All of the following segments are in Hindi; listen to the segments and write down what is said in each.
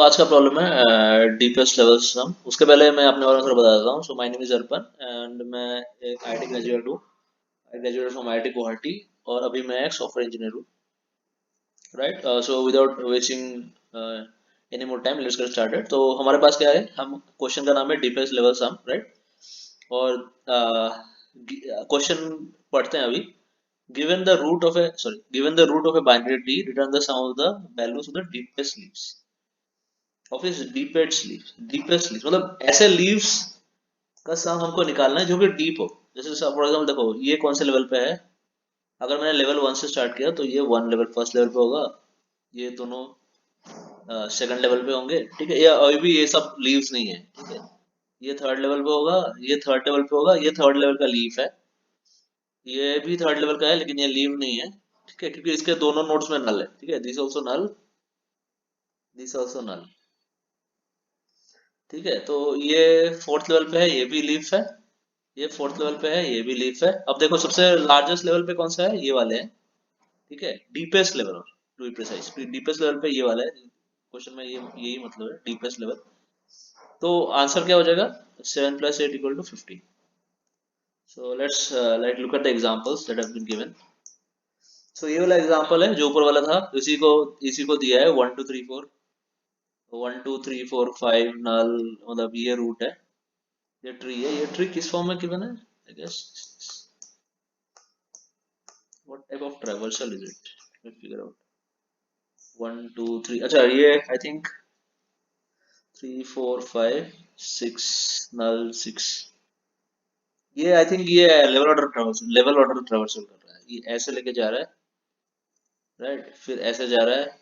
आज का प्रॉब्लम है डीपेस्ट लेवल सम। उसके पहले मैं अपने बारे में थोड़ा बता देता हूँ। So my name is Arpan and मैं एक आईटी ग्रेजुएट हूँ। आई ग्रेजुएट फ्रॉम आईटी गुवाहाटी और अभी मैं एक सॉफ्टवेयर इंजीनियर हूँ। Right. So without wasting any more time let's get started. तो हमारे पास क्या है, हम क्वेश्चन का नाम है डीपेस्ट लेवल सम, राइट। और क्वेश्चन पढ़ते हैं अभी। Given the root of a binary tree, return the sum of the values of the deepest leaves. Office deepest leaves मतलब ऐसे लीव्स का सम हमको निकालना है जो कि डीप हो। जैसे फॉर एग्जाम्पल देखो, ये कौन से लेवल पे है। अगर मैंने लेवल 1 से स्टार्ट किया तो ये वन लेवल फर्स्ट लेवल पे होगा। ये दोनों सेकंड लेवल पे होंगे, ठीक है। ये अभी भी ये सब लीव्स नहीं है, ठीक है। ये थर्ड लेवल पे होगा, ये थर्ड लेवल पे होगा, ये थर्ड लेवल का लीफ है। ये भी थर्ड लेवल का है लेकिन ये लीव नहीं है, ठीक है, क्योंकि इसके दोनों नोड्स में नल है, ठीक है। This also null, this also null, ठीक है। तो ये फोर्थ लेवल पे है, ये भी लीफ है। ये फोर्थ लेवल पे है, ये भी लीफ है। अब देखो सबसे लार्जेस्ट लेवल पे कौन सा है, ये वाले हैं, ठीक है। डीपेस्ट लेवल, और to be precise deepest level पे ये वाला है। क्वेश्चन में ये यही मतलब है, डीपेस्ट लेवल। तो आंसर क्या हो जाएगा, 7 + 8 = 15। So let's like look at the examples that have been given. So ये वाला एग्जांपल है जो ऊपर वाला था, इसी को दिया है 1 2 3 4। 1 2 3 4 5 नल, मतलब ये रूट है, ये ट्री है। ये ट्री किस फॉर्म में गिवन है, I guess what type of traversal is it, let figure out. 1 2 3, अच्छा ये आई थिंक 3 4 5 6 नल 6। ये आई थिंक ये लेवल ऑर्डर ट्रावर्सल कर रहा है। ये ऐसे लेके जा रहा है, राइट, फिर ऐसे जा रहा है,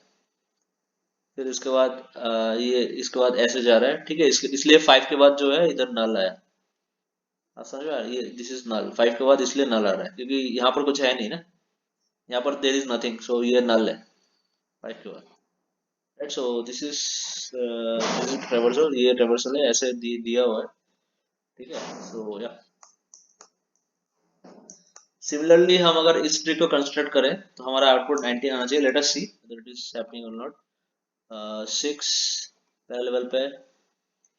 फिर इसके बाद ये इसके बाद ऐसे जा रहा है, ठीक है। इसलिए 5 के बाद जो है इधर नल आया। आप समझ रहे हैं? ये दिस इज नल, 5 के बाद इसलिए नल आ रहा है क्योंकि यहाँ पर कुछ है नहीं ना। यहाँ पर देर इज नथिंग, सो ये नल है 5 के बाद, right. So this is traversal, ये ट्रेवर्सल है, ऐसे दिया हुआ है, ठीक है। सो या सिमिलरली हम अगर इस ट्री को कंस्ट्रक्ट करें तो हमारा आउटपुट 19 आना चाहिए। Let us see whether it is happening और नॉट। 6 पहले लेवल पे,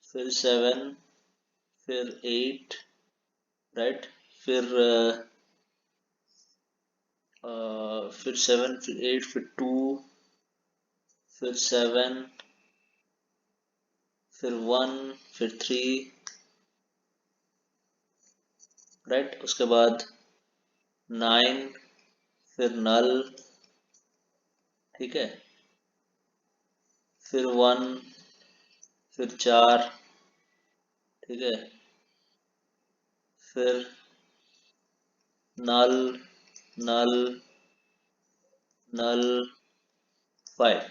फिर 7, फिर 8, राइट, फिर फिर 7, फिर 8, फिर 2, फिर 7, फिर 1, फिर 3, राइट। उसके बाद 9, फिर नल, ठीक है, फिर 1, फिर 4, ठीक है, फिर नल, नल, नल, 5।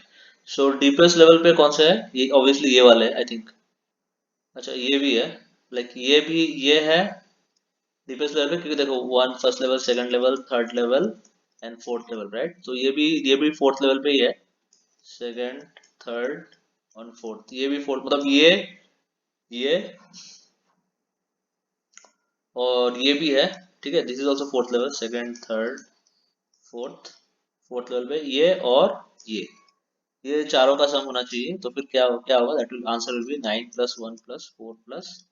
सो डीपेस्ट लेवल पे कौन सा है, ये ऑब्वियसली ये वाले आई थिंक। अच्छा ये भी है, लाइक ये भी ये है डीपेस्ट लेवल पे, क्योंकि देखो one first level, second level, third level and fourth level, right. तो ये भी फोर्थ लेवल पे ही है। सेकंड, थर्ड और फोर्थ, ये भी फोर्थ, मतलब ये और ये भी है, ठीक है। This is also fourth level, second, third, fourth. Fourth level पे ये और ये चारों का सम होना चाहिए। तो फिर क्या क्या होगा, that will answer will be 9 + 1 + 4 +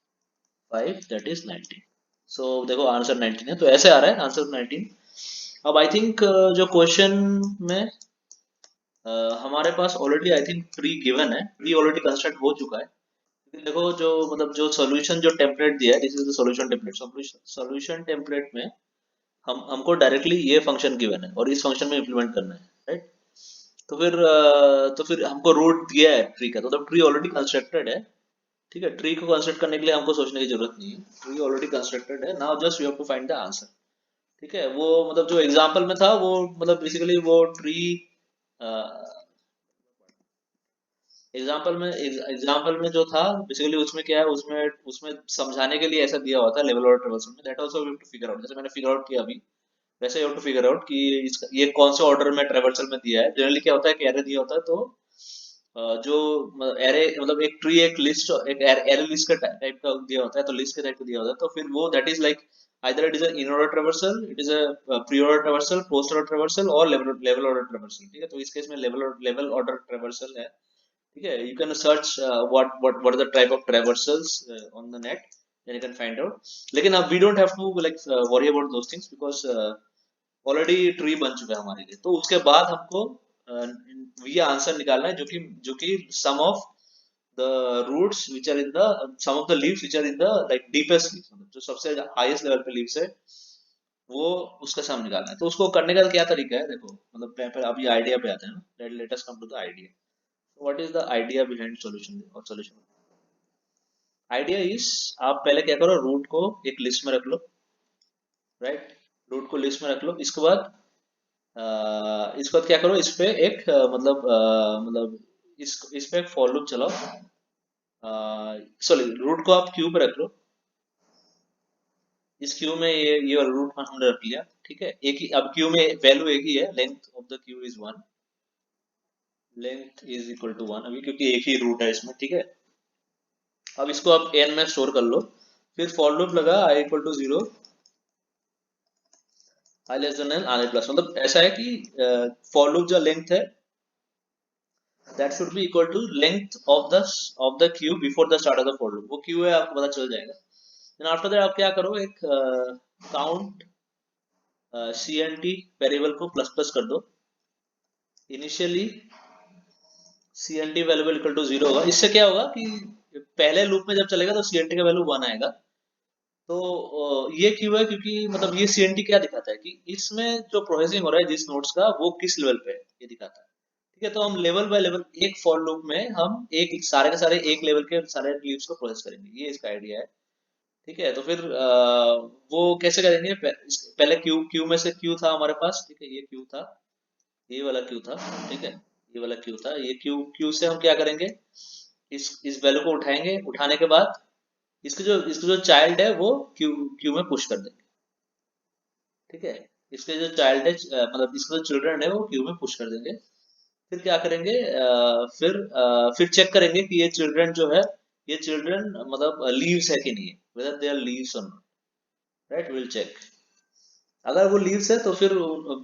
5, that is 19। सो देखो आंसर 19 है, तो ऐसे आ रहा है आंसर 19। अब आई थिंक जो क्वेश्चन में हमारे पास already I think tree given है, ट्री ऑलरेडी कंस्ट्रक्ट हो चुका है। क्योंकि देखो जो मतलब जो सॉल्यूशन जो टेम्पलेट दिया है, this is the solution template. Solution template में हमको डायरेक्टली ये फंक्शन गिवन है और इस फंक्शन में इम्प्लीमेंट करना है, राइट। तो फिर हमको रूट दिया है ट्री का, तो मतलब ट्री ऑलरेडी कंस्ट्रक्टेड है, ठीक है। ट्री को कंस्ट्रक्ट करने के लिए हमको सोचने की जरूरत नहीं है, ट्री ऑलरेडी कंस्ट्रक्टेड है। Now just you have to find the answer, ठीक है। वो मतलब जो एग्जांपल में था वो मतलब बेसिकली वो ट्री एग्जाम्पल में जो था बेसिकली उसमें क्या है, उसमें उसमें समझाने के लिए ऐसा दिया हुआ था लेवल और ट्रेवर्सल में। That also we have to figure out, जैसे मैंने फिगर आउट किया अभी, वैसे you have to figure out कि इसका ये कौन से ऑर्डर में ट्रेवर्सल में दिया है। जनरली क्या होता है कि एरे दिया होता है तो जो एरे मतलब एक ट्री, एक लिस्ट, एक एरे लिस्ट का टाइप का दिया होता है, तो लिस्ट के टाइप का दिया होता है। तो फिर वो that is like either it is an in order traversal, it is a pre order traversal, post order traversal और level order traversal, ठीक है। तो इस केस में लेवल ऑर्डर ट्रेवर्सल है, ठीक है, you can search what are the type of traversals on the net, then you can find out. लेकिन अब we don't have to like worry about those things because already tree बन चुका है हमारे लिए। तो उसके बाद हमको ये आंसर निकालना है जो कि sum of the roots which are in the sum of the leaves which are in the like deepest leaves, मतलब जो सबसे हाईएस्ट लेवल पे लीव्स है वो उसका सम निकालना है। तो उसको करने का क्या तरीका है देखो, मतलब पहले अभी आइडिया पे आते हैं ना, let us come to the idea. What is the idea behind solution और सॉल्यूशन? आइडिया इज, आप पहले क्या करो, रूट को एक लिस्ट में रख लो, राइट? रूट को लिस्ट में रख लो। इसके बाद क्या करो, इस पे एक मतलब इस पे एक फॉर लूप चलाओ। सॉरी, रूट को आप क्यू पे रख लो। इस क्यू में ये वाला रूट हमने रख लिया, ठीक है। एक ही, अब क्यू में वैल्यू एक ही है, length of the queue is 1, length is equal to 1 अभी, क्योंकि एक ही रूट है इसमें, ठीक है। अब इसको आप एन में स्टोर कर लो, फिर फॉर लूप लगा I equal to 0, I less than N, R plus, मतलब ऐसा है कि फॉर लूप जो लेंथ है that should be equal to length of the queue before the start of the for loop। वो क्यू है, आपको पता चल जाएगा। then after that आप क्या करो, एक काउंट cnt वेरिएबल को प्लस प्लस कर दो। Initially cnt variable equal to 0 होगा। इससे क्या होगा कि पहले लूप में जब चलेगा तो cnt का वैल्यू 1 आएगा। तो ये क्यों है, क्योंकि मतलब ये cnt क्या दिखाता है कि इसमें जो प्रोसेसिंग हो रहा है जिस नोड्स का, वो किस लेवल पे है ये दिखाता है। ठीक है, तो हम लेवल बाय लेवल एक फॉर लूप में हम एक सारे के सारे एक लेवल के सारे लीव्स को प्रोसेस करेंगे, ये इसका आइडिया है। ठीक है, तो फिर वो कैसे करेंगे, पहले क्यू क्यू में से क्यू था हमारे पास, ठीक है, ये क्यू था, ये वाला क्यू था, ठीक है, ये वाला क्यू था। ये क्यू क्यू से हम क्या करेंगे, इस वैल्यू को उठाएंगे, उठाने के बाद इसके जो चाइल्ड है वो क्यू क्यू में पुश कर देंगे। ठीक है, इसके जो चाइल्ड है मतलब इसके जो चिल्ड्रन है वो क्यू में पुश कर देंगे। फिर क्या करेंगे, फिर चेक करेंगे कि ये चिल्ड्रन जो है, ये चिल्ड्रन मतलब लीव्स है कि नहीं है, वेदर दे आर लीव्स और नॉट, राइट, विल चेक। अगर वो लीव्स है तो फिर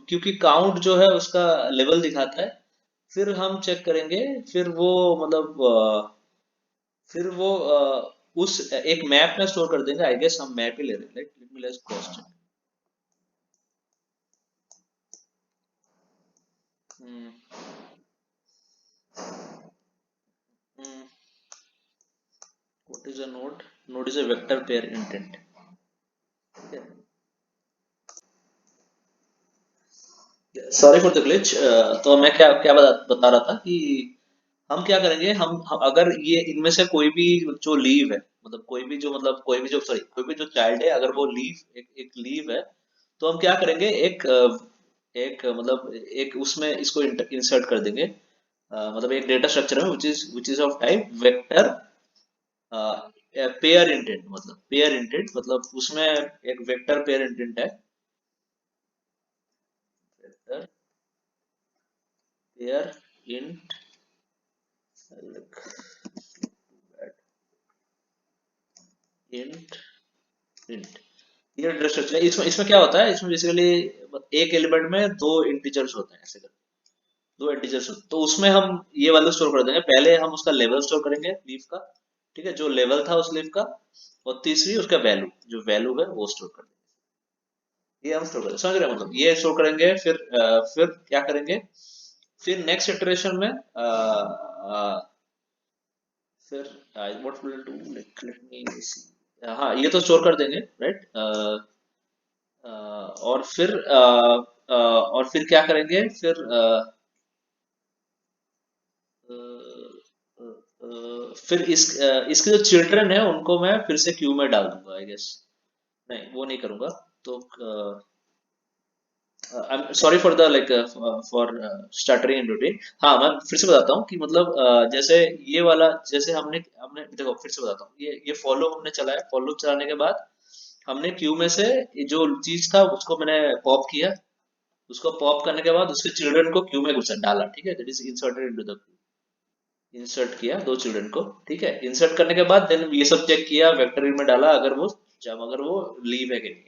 क्योंकि काउंट जो है उसका लेवल दिखाता है, फिर हम चेक करेंगे। फिर वो मतलब फिर वो उस एक मैप में स्टोर कर देंगे। आई गेस हम मैप ही ले रहे हैं, let me let's cross check. What is a node? Node is a vector pair intent. Sorry for the glitch. तो मैं क्या क्या बता रहा था कि हम क्या करेंगे, हम अगर ये इनमें से कोई भी जो लीव है, मतलब कोई भी जो सॉरी कोई भी जो चाइल्ड है, अगर वो लीव एक लीव है, तो हम क्या करेंगे, मतलब एक उसमें इसको इंसर्ट कर देंगे। मतलब एक डेटा स्ट्रक्चर है which is of type vector pair intent. मतलब पेयर इंटेंट मतलब उसमें एक वेक्टर पेयर इंटेंट है, vector pair int int int ये डेटा स्ट्रक्चर है। इसमें इसमें क्या होता है, इसमें बेसिकली एक एलिमेंट में दो इंटीजर्स होते हैं, ऐसे कर दो इंटीजर्स होते हैं। तो उसमें हम ये वाला स्टोर कर देंगे। पहले हम उसका लेवल स्टोर करेंगे लीफ का, ठीक है, जो लेवल था उस लीफ का, और तीसरी उसका वैल्यू, जो वैल्यू है वो स्टोर कर देंगे। ये हम स्टोर करेंगे, समझ रहे हैं? मतलब ये स्टोर करेंगे, फिर क्या करेंगे, फिर नेक्स्ट इटरेशन में फिर what will do, let me see. हाँ, ये तो स्टोर कर देंगे, राइट। और फिर क्या करेंगे, फिर इसके जो चिल्ड्रन है उनको मैं फिर से क्यू में डाल दूंगा, आई गेस। नहीं, वो नहीं करूंगा। तो I am sorry for the like for stuttering in between. हाँ, मैं फिर से बताता हूँ कि मतलब जैसे ये वाला, जैसे हमने हमने देखो, फिर से बताता हूँ, ये फॉलो हमने चलाया, फॉलो चलाने के बाद हमने क्यू में से जो चीज था उसको मैंने पॉप किया। उसको पॉप करने के बाद उसके चिल्ड्रन को क्यू में घुसा डाला, ठीक है, that is inserted into the Q. Insert किया दो चिल्ड्रन को, ठीक है। इंसर्ट करने के बाद देन ये सब चेक किया, वेक्टर में डाला, अगर वो लीव है कि नहीं,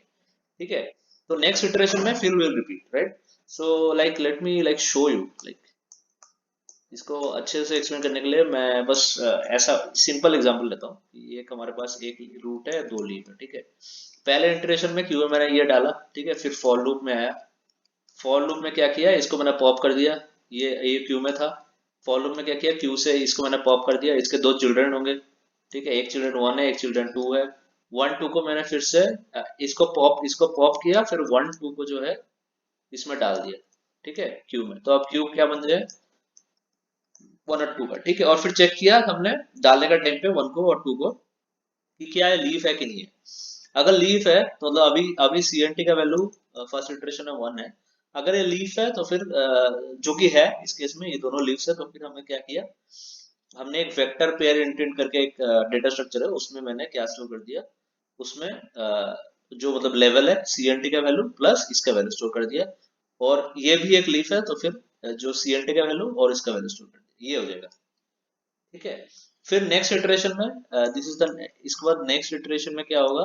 ठीक है। तो नेक्स्ट इटरेशन में फिर will repeat, right. So like let me like show you, like इसको अच्छे से एक्सप्लेन करने के लिए मैं बस ऐसा सिंपल एग्जांपल लेता हूँ कि एक हमारे पास एक रूट है, दो लीफ है, ठीक है। पहले इंटरेशन में क्यू में मैंने ये डाला, ठीक है, फिर फॉर लूप में आया। फॉर लूप में क्या किया, इसको मैंने पॉप कर दिया, ये क्यू में था। फॉर लूप में क्या किया, क्यू से इसको मैंने पॉप कर दिया, इसके दो चिल्ड्रन होंगे, ठीक है, एक चिल्ड्रन वन है, एक चिल्ड्रन टू है। वन टू को मैंने फिर से इसको पॉप किया, फिर वन टू को जो है इसमें डाल दिया, ठीक है, क्यू में। तो अब क्यू क्या बन जाए, वन और टू का, ठीक है। और फिर चेक किया हमने डालने का टाइम पे वन को और टू को कि क्या है, लीफ है कि नहीं है। अगर लीफ है तो मतलब अभी अभी सीएनटी का वैल्यू फर्स्ट इटरेशन में वन है। अगर ये लीफ है तो फिर जो कि है इस केस में ये दोनों लीव्स है, तो फिर हमने क्या किया, हमने एक वेक्टर पेयर इंटेंट करके एक डेटा स्ट्रक्चर है, उसमें मैंने क्या स्टोर कर दिया, उसमें जो मतलब लेवल है सीएनटी का वैल्यू प्लस इसका वैल्यू स्टोर कर दिया। और ये भी एक लीफ है तो फिर जो सीएनटी का वैल्यू और इसका वैल्यू स्टोर कर दिया, ये हो जाएगा, ठीक है। फिर नेक्स्ट इटरेशन में दिस इज द इसके बाद नेक्स्ट इटरेशन में क्या होगा,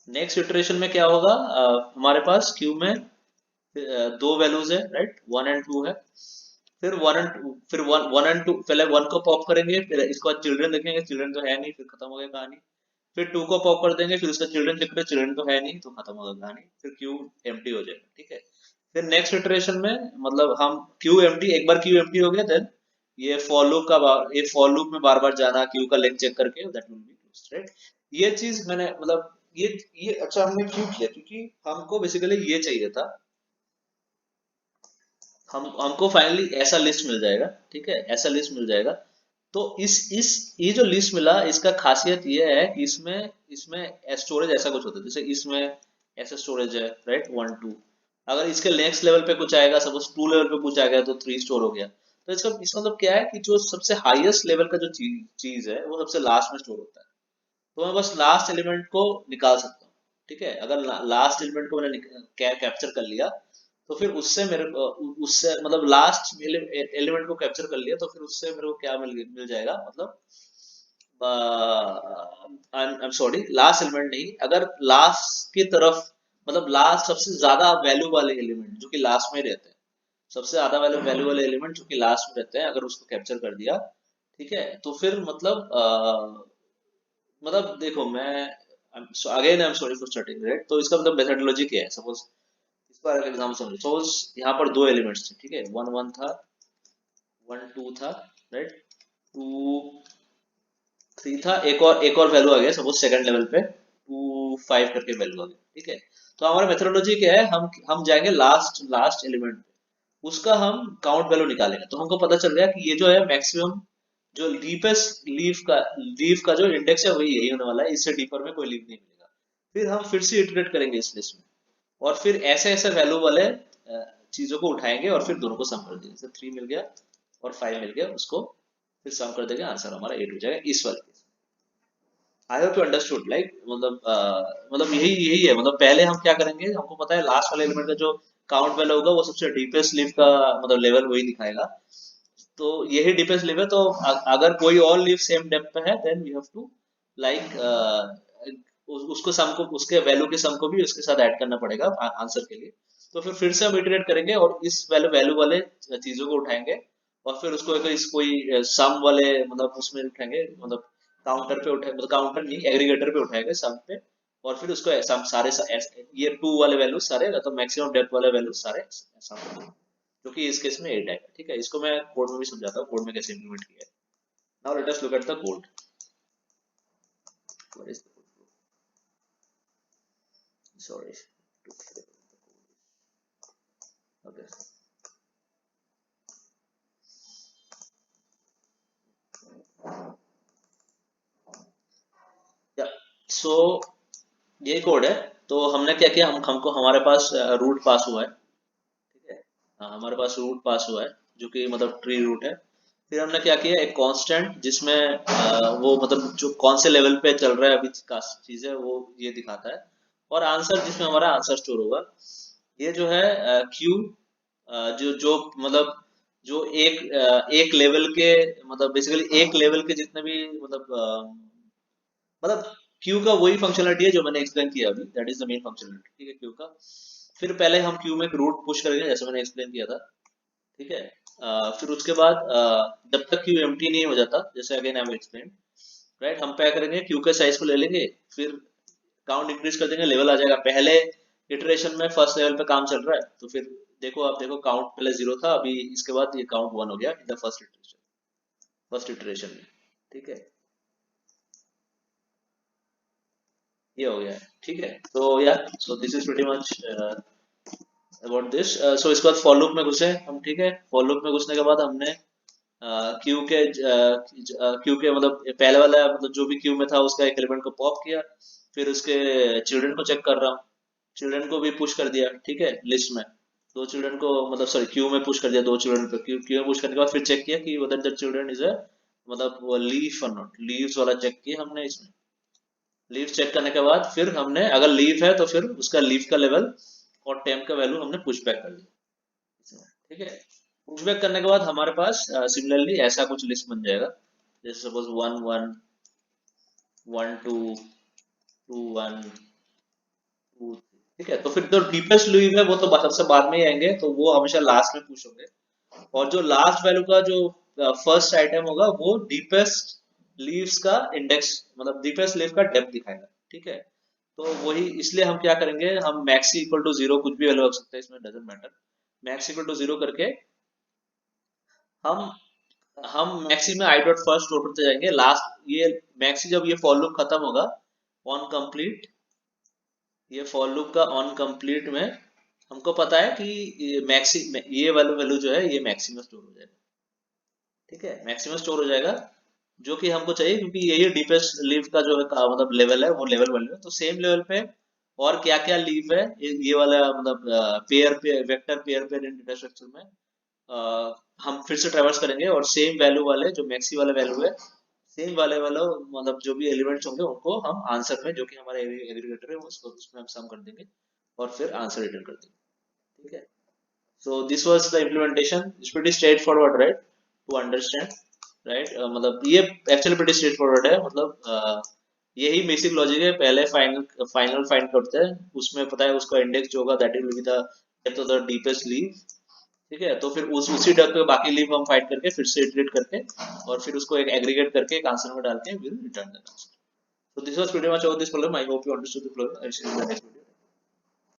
नेक्स्ट इटरेशन में क्या होगा, हमारे पास क्यू में दो वैल्यूज है, राइट, वन एंड टू है। फिर वन एंड टू, फिर वन वन एंड टू, पहले वन को पॉप करेंगे, फिर इसके बाद चिल्ड्रन देखेंगे, चिल्ड्रन तो है नहीं, फिर खत्म हो गया कहानी। फिर टू को पॉप कर देंगे, फिर उसका चिल्ड्रन देख रहे, चिल्ड्रन तो है नहीं, तो खत्म हो गया कहानी, फिर क्यू एम्प्टी हो जाएगा, ठीक है। फिर नेक्स्ट इटरेशन में मतलब हम क्यू एम्प्टी, एक बार क्यू एम्प्टी हो गया, देन ये फॉर लूप में बार बार जाना क्यू का लेंथ चेक करके, that will be closed, right. ये चीज मैंने मतलब ये अच्छा हमने क्यों किया, क्योंकि हमको बेसिकली ये चाहिए था, हमको फाइनली ऐसा लिस्ट मिल जाएगा, ठीक है, ऐसा लिस्ट मिल जाएगा। तो इस ये जो लिस्ट मिला, इसका खासियत ये है कि इसमें इसमें स्टोरेज ऐसा कुछ होता है, जैसे इसमें ऐसा स्टोरेज है, राइट, वन टू। अगर इसके नेक्स्ट लेवल पे कुछ आएगा, सपोज टू लेवल पे कुछ आ गया तो थ्री स्टोर हो गया। तो इसका इसका मतलब क्या है कि जो सबसे हाईएस्ट लेवल का जो चीज है वो सबसे लास्ट में स्टोर होता है। तो मैं बस लास्ट एलिमेंट को निकाल सकता हूँ, ठीक है। अगर लास्ट एलिमेंट को मैंने कैप्चर कर लिया, तो फिर उससे मेरे को उससे मतलब लास्ट एलिमेंट को कैप्चर कर लिया, तो फिर उससे मेरे को क्या मिल जाएगा, मतलब I am sorry, last element नहीं, अगर लास्ट की तरफ मतलब लास्ट सबसे ज्यादा वैल्यू वाले एलिमेंट जो कि लास्ट में रहते हैं, सबसे ज्यादा वैल्यू वाले एलिमेंट जो कि लास्ट में रहते हैं, अगर उसको कैप्चर कर दिया, ठीक है, तो फिर मतलब देखो मैं again I am sorry for starting, right. तो इसका मतलब मेथडोलॉजी क्या है, सपोज इस बार का एग्जांपल समझो, सपोज यहाँ पर दो एलिमेंट्स थे, ठीक है, वन वन था, वन टू था, राइट, टू थ्री था, एक और वैल्यू आ गया, सपोज सेकंड लेवल पे टू फाइव करके वैल्यू आ गया, ठीक है। तो हमारा मेथडोलॉजी क्या है, हम जाएंगे लास्ट लास्ट एलिमेंट पे, उसका हम काउंट वैल्यू निकालेंगे, तो हमको पता चल गया कि ये जो है मैक्सिमम जो डीपेस्ट लीफ का जो इंडेक्स है वही यही होने वाला है, इससे डीपर में कोई लीफ नहीं मिलेगा। फिर हम फिर से इटरेट करेंगे इस लिस्ट में, और फिर ऐसे ऐसे वैल्यू वाले चीजों को उठाएंगे और फिर दोनों को सम कर देंगे, जैसे थ्री मिल गया और फाइव मिल गया, उसको फिर सम कर देंगे, आंसर हमारा एट हो जाएगा इस वाले case. I hope you understood, like मतलब यही यही है, मतलब पहले हम क्या करेंगे, हमको पता है लास्ट वाले एलिमेंट का जो काउंट वैल्यू होगा वो सबसे डीपेस्ट लीफ का मतलब लेवल वही दिखाएगा। तो यही डिफेंस लीव है, तो अगर कोई और लीव सेम डेप्थ पे है, then we have to like उसको सम को उसके वैल्यू के सम को भी उसके साथ ऐड करना पड़ेगा आंसर के लिए। तो फिर से हम इटरेट करेंगे और इस वैल्यू वैल्यू वाले चीजों को उठाएंगे, और फिर उसको अगर इस कोई सम वाले मतलब उसमें उठाएंगे, मतलब काउंटर पे उठाए, मतलब काउंटर नहीं, एग्रीगेटर पे उठाएंगे सम पे। और फिर उसको सम सारे ये टू वाले वैल्यू सारे, तो मैक्सिमम डेप्थ वाले वैल्यू सारे सम, जो कि इस केस में 8 आएगा, ठीक है। इसको मैं कोड में भी समझाता हूँ, कोड में कैसे इंप्लीमेंट किया है। Now let us look at the code. What is the sorry, okay, या सो ये कोड है। तो हमने क्या किया, हम हमको हमारे पास रूट पास हुआ है, ठीक है। हमारे पास रूट पास हुआ है जो कि मतलब ट्री रूट है। फिर हमने क्या किया, एक कांस्टेंट जिसमें वो मतलब जो कौन से लेवल पे चल रहा है अभी का चीज है वो ये दिखाता है। और आंसर जिसमें हमारा आंसर स्टोर होगा, ये जो है क्यू, जो जो मतलब जो एक लेवल के मतलब बेसिकली एक लेवल के जितने भी मतलब मतलब क्यू का वही फंक्शनलिटी है जो मैंने एक्सप्लेन किया अभी, that is the main functionality, ठीक है, क्यू का। फिर पहले हम क्यू में एक रूट पुश करेंगे जैसे मैंने एक्सप्लेन किया था, ठीक है। फिर उसके बाद जब तक क्यू एम्प्टी नहीं हो जाता, जैसे again I will explain, right, हम क्या करेंगे, क्यू के साइज को ले लेंगे, फिर काउंट इंक्रीज कर देंगे, लेवल आ जाएगा। पहले इटरेशन में फर्स्ट लेवल पे काम चल रहा है, तो फिर देखो, आप देखो काउंट पहले 0 था, अभी इसके बाद ये काउंट 1 हो गया इन द फर्स्ट इटरेशन में, ठीक है, ये हो गया है, ठीक है। तो या so this is pretty much about this. So इसके बाद फॉर लूप में घुसे हम, ठीक है। फॉर लूप में घुसने के बाद हमने क्यू के क्यू के मतलब पहले वाला मतलब जो भी क्यू में था उसका एक एलिमेंट को पॉप किया, फिर उसके चिल्ड्रन को चेक कर रहा हूँ, चिल्ड्रन को भी पुश कर दिया, ठीक है, लिस्ट में दो चिल्ड्रन को, मतलब सॉरी क्यू में पुश कर दिया दो चिल्ड्रन को, क्यू में पुश करने के बाद फिर चेक किया कि whether the children is a मतलब वो लीफ और नॉट, लीव्स वाला चेक किया हमने इसमें। लीफ चेक करने के बाद फिर हमने, अगर लीफ है तो फिर उसका लीफ का लेवल और टेम्प का वैल्यू हमने पुश बैक कर दिया इसमें, ठीक है। पुश बैक करने के बाद हमारे पास सिमिलरली ऐसा कुछ लिस्ट बन जाएगा, जैसे सपोज 1 1 1 2 2 1 2, ठीक है। तो फिर जो डीपेस्ट लीव है वो तो सबसे बाद में ही आएंगे, तो वो हमेशा लास्ट में पुश होंगे। और जो लास्ट वैल्यू का जो फर्स्ट आइटम होगा वो डीपेस्ट लीव्स का इंडेक्स, मतलब डीपेस्ट लीव का डेप्थ दिखाएगा, ठीक है। तो वही इसलिए हम क्या करेंगे, हम मैक्स इक्वल टू 0, कुछ भी वैल्यू हो सकता है इसमें, doesn't matter, max equal to 0 करके हम मैक्सी में आई डॉट फर्स्ट स्टोर करते जाएंगे, लास्ट ये मैक्सी जब ये फॉर लूप खत्म होगा ऑन कंप्लीट, ये फॉर लूप का ऑन कंप्लीट में हमको पता है कि ये मैक्सी, ये वाला वैल्यू जो है ये मैक्सिमम स्टोर हो जाएगा, ठीक है, मैक्सिमम स्टोर हो जाएगा, जो कि हमको चाहिए क्योंकि यही डीपेस्ट लीव का जो है मतलब लेवल है, वो लेवल वैल्यू है। तो सेम लेवल पे और क्या क्या लीव है, ये वाला मतलब पेयर पे वेक्टर पेयर पेयर इन डेटा स्ट्रक्चर में हम फिर से ट्रेवर्स करेंगे और सेम वैल्यू वाले जो मैक्सी वाला वैल्यू है, सेम वाले वाला मतलब जो भी एलिमेंट्स होंगे उनको हम आंसर में, जो कि हमारा एग्रीगेटर है, उसको उसमें हम सम कर देंगे और फिर आंसर रिटर्न कर देंगे, ठीक है। So this was the implementation. It's pretty straightforward, right? To understand, right? मतलब ये actually pretty straightforward है, मतलब यही बेसिक लॉजिक है। पहले फाइनल फाइंड करते हैं, उसमें पता है उसका इंडेक्स जो होगा that will be the depth of the deepest leave, ठीक है। तो फिर उसी डेप्थ पे बाकी लीव हम फाइंड करके फिर से इटरेट करके और फिर उसको एक एग्रीगेट करके एक आंसर में डाल के will return the answer. So this was pretty much about this problem. I hope you understood the problem. I'll see you in the next video.